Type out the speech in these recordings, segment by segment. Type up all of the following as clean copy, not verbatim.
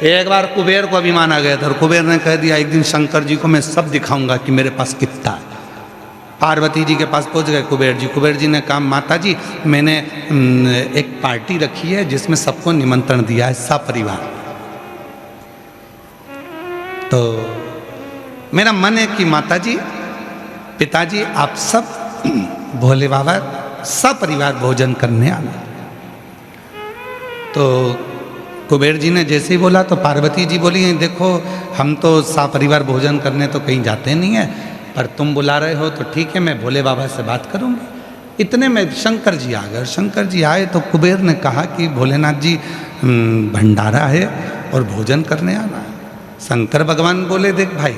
एक बार कुबेर को अभिमान आ गया था और कुबेर ने कह दिया एक दिन शंकर जी को मैं सब दिखाऊंगा कि मेरे पास कितना है। पार्वती जी के पास पहुंच गए कुबेर जी। कुबेर जी ने कहा माता जी मैंने एक पार्टी रखी है जिसमें सबको निमंत्रण दिया है, सपरिवार। तो मेरा मन है कि माता जी पिताजी आप सब भोले बाबा सपरिवार भोजन करने आना। तो कुबेर जी ने जैसे ही बोला तो पार्वती जी बोली देखो हम तो सपरिवार भोजन करने तो कहीं जाते नहीं है, पर तुम बुला रहे हो तो ठीक है, मैं भोले बाबा से बात करूँगी। इतने में शंकर जी आ गए। शंकर जी आए तो कुबेर ने कहा कि भोलेनाथ जी भंडारा है और भोजन करने आना है। शंकर भगवान बोले देख भाई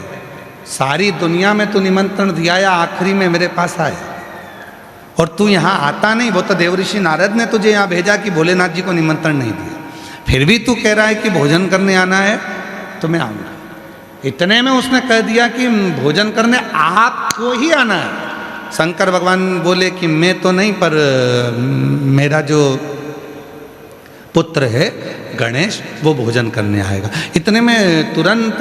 सारी दुनिया में तू निमंत्रण दिया या आखिरी में मेरे पास आया और तू यहाँ आता नहीं। वो तो देवऋषि नारद ने तुझे यहाँ भेजा कि भोलेनाथ जी को निमंत्रण नहीं दिया, फिर भी तू कह रहा है कि भोजन करने आना है तो मैं आऊँगा। इतने में उसने कह दिया कि भोजन करने आपको ही आना है। शंकर भगवान बोले कि मैं तो नहीं, पर मेरा जो पुत्र है गणेश वो भोजन करने आएगा। इतने में तुरंत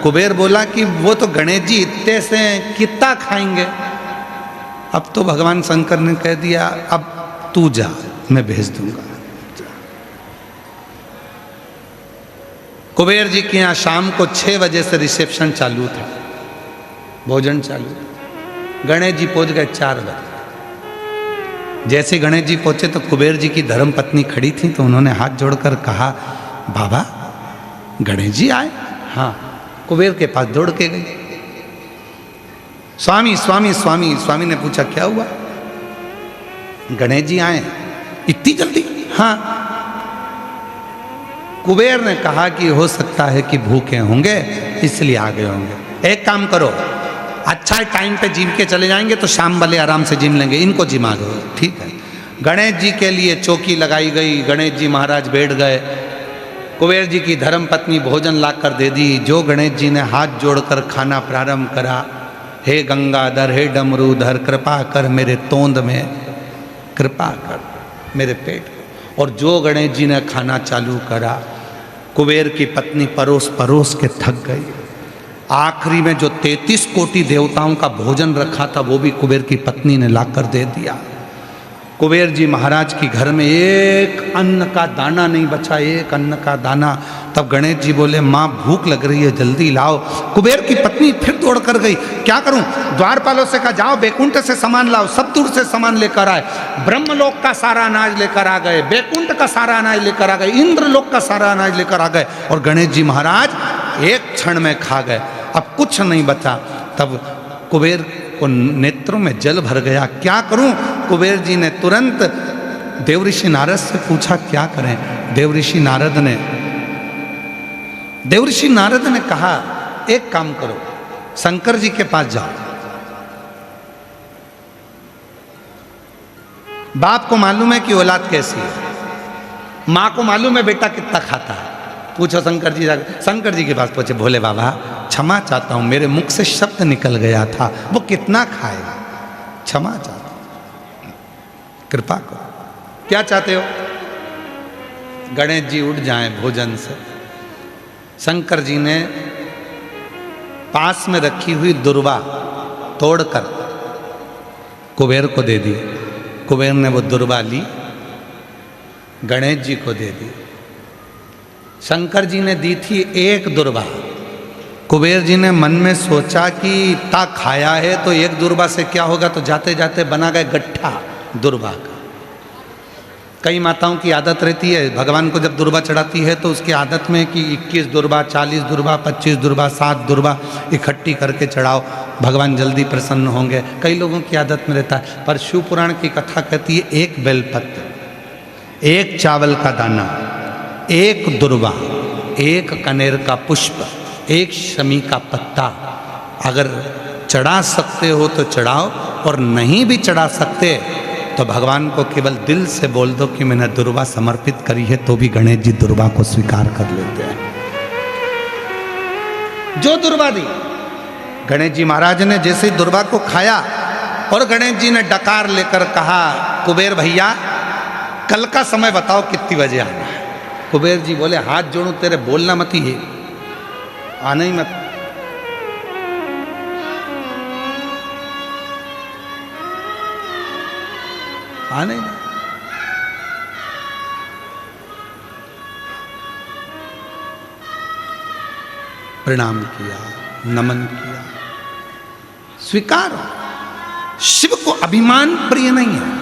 कुबेर बोला कि वो तो गणेश जी इतने से कितना खाएंगे। अब तो भगवान शंकर ने कह दिया अब तू जा, मैं भेज दूंगा। कुबेर जी के यहाँ शाम को 6 बजे से रिसेप्शन चालू था, भोजन चालू। गणेश जी पहुंच गए 4 बजे। जैसे गणेश जी पहुंचे तो कुबेर जी की धर्म पत्नी खड़ी थी, तो उन्होंने हाथ जोड़कर कहा बाबा गणेश जी आए। हाँ। कुबेर के पास दौड़ के गई। स्वामी स्वामी स्वामी। स्वामी ने पूछा क्या हुआ? गणेश जी आए इतनी जल्दी? हाँ। कुबेर ने कहा कि हो सकता है कि भूखे होंगे इसलिए आ गए होंगे। एक काम करो, अच्छा टाइम पे जिम के चले जाएंगे तो शाम वाले आराम से जिम लेंगे, इनको जिमा दो। ठीक है। गणेश जी के लिए चौकी लगाई गई। गणेश जी महाराज बैठ गए। कुबेर जी की धर्म पत्नी भोजन लाकर दे दी। जो गणेश जी ने हाथ जोड़कर खाना प्रारंभ करा, हे गंगाधर हे डमरूधर कृपा कर मेरे तोंद में, कृपा कर मेरे पेट। और जो गणेश जी ने खाना चालू करा, कुबेर की पत्नी परोस परोस के थक गई। आखिरी में जो 33 कोटि देवताओं का भोजन रखा था वो भी कुबेर की पत्नी ने लाकर दे दिया। कुबेर जी महाराज की घर में एक अन्न का दाना नहीं बचा, एक अन्न का दाना। तब गणेश जी बोले माँ भूख लग रही है जल्दी लाओ। कुबेर की पत्नी फिर दौड़ कर गई। क्या करूं? द्वारपालों से कहा जाओ बैकुंठ से सामान लाओ। सब दूर से सामान लेकर आए। ब्रह्मलोक का सारा अनाज लेकर आ गए, बैकुंठ का सारा अनाज लेकर आ गए, इंद्रलोक का सारा अनाज लेकर आ गए और गणेश जी महाराज एक क्षण में खा गए। अब कुछ नहीं बचा। तब कुबेर को नेत्रों में जल भर गया। क्या करूं? कुबेर जी ने तुरंत देवऋषि नारद से पूछा क्या करें। देवऋषि नारद ने कहा एक काम करो, शंकर जी के पास जाओ। बाप को मालूम है कि औलाद कैसी है, माँ को मालूम है बेटा कितना खाता है। पूछो शंकर जी। शंकर जी के पास पहुंचे। भोले बाबा क्षमा चाहता हूं, मेरे मुख से शब्द निकल गया था, वो कितना खाएगा, क्षमा चाहता हूं, कृपा करो। क्या चाहते हो? गणेश जी उठ जाएं भोजन से। शंकर जी ने पास में रखी हुई दुर्वा तोड़कर कुबेर को दे दी। कुबेर ने वो दुर्वा ली, गणेश जी को दे दी। शंकर जी ने दी थी एक दुर्वा। कुबेर जी ने मन में सोचा कि इतना खाया है तो एक दुर्वा से क्या होगा, तो जाते जाते बना गए गट्ठा दुर्वा का। कई माताओं की आदत रहती है, भगवान को जब दुर्वा चढ़ाती है तो उसकी आदत में कि 21 दुर्वा, 40 दुर्वा, 25 दुर्वा, 7 दुर्वा इकट्ठी करके चढ़ाओ, भगवान जल्दी प्रसन्न होंगे। कई लोगों की आदत में रहता है। पर शिव पुराण की कथा कहती है एक बेलपत्र, एक चावल का दाना, एक दुर्वा, एक कनेर का पुष्प, एक शमी का पत्ता अगर चढ़ा सकते हो तो चढ़ाओ, और नहीं भी चढ़ा सकते तो भगवान को केवल दिल से बोल दो कि मैंने दुर्वा समर्पित करी है, तो भी गणेश जी दुर्वा को स्वीकार कर लेते हैं। जो दुर्वा दी, गणेश जी महाराज ने जैसे दुर्वा को खाया और गणेश जी ने डकार लेकर कहा कुबेर भैया कल का समय बताओ कितनी बजे आना है। कुबेर जी बोले हाथ जोड़ू तेरे, बोलना मत ही है, आना ही मत। आना ही मत। प्रणाम किया, नमन किया, स्वीकार। शिव को अभिमान प्रिय नहीं है।